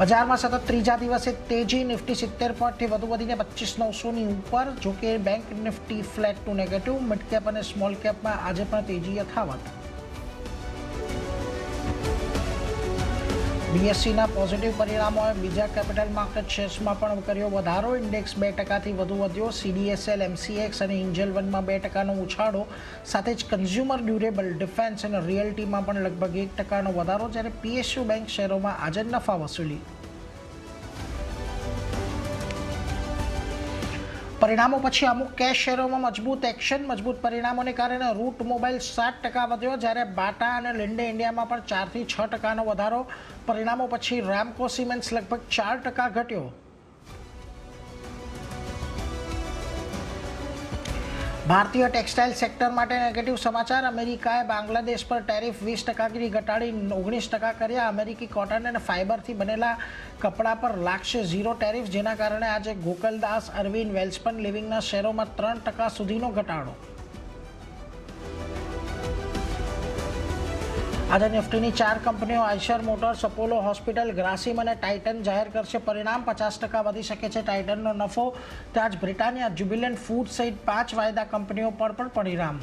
બજારમાં સતત ત્રીજા દિવસે તેજી. નિફ્ટી 70 પોઈન્ટથી વધુ વધીને 25,900ની ઉપર. જોકે bank Nifty flat to negative. Mid cap અને સ્મોલ કેપમાં આજે પણ તેજી યથાવત. બીએસસીના પોઝિટિવ પરિણામોએ બીજા કેપિટલ માર્કેટ શેર્સમાં પણ કર્યો વધારો. ઇન્ડેક્સ 2% વધુ વધ્યો. સીડીએસએલ, એમસીએક્સ અને એન્જલ વનમાં 2% ઉછાળો. સાથે જ કન્ઝ્યુમર ડ્યુરેબલ, ડિફેન્સ અને રિયલ્ટીમાં પણ લગભગ 1% વધારો. જ્યારે પીએસયુ બેંક શેરોમાં આજે નફા વસૂલી. પરિણામો પછી અમુક કેશ શેરોમાં મજબૂત એક્શન. મજબૂત પરિણામોને કારણે રૂટ મોબાઈલ 7% વધ્યો, જ્યારે બાટા અને લિન્ડે ઇન્ડિયામાં પણ 4 થી 6% વધારો. પરિણામો પછી રામકો સિમેન્ટ્સ લગભગ 4% ઘટ્યો. ભારતીય ટેક્સટાઇલ સેક્ટર માટે નેગેટિવ સમાચાર. અમેરિકાએ બાંગ્લાદેશ પર ટેરિફ 20% ઘટાડી 19% કર્યા. અમેરિકી કોટન અને ફાઇબરથી બનેલા કપડા પર લાગશે 0 ટેરિફ, જેના કારણે આજે ગોકલદાસ, અરવિંદ, વેલ્સપન લિવિંગના શેરોમાં 3% સુધીનો ઘટાડો. આજે નિફ્ટીની 4 કંપનીઓ Eicher motors, Apollo hospital, Grasim અને ટાઇટન જાહેર કરશે પરિણામ. 50% વધી શકે છે ટાઇટનનો નફો. ત્યાં જ બ્રિટાનિયા, જ્યુબિલન્ટ ફૂડ સહિત 5 વાયદા કંપનીઓ પર પણ પરિણામ.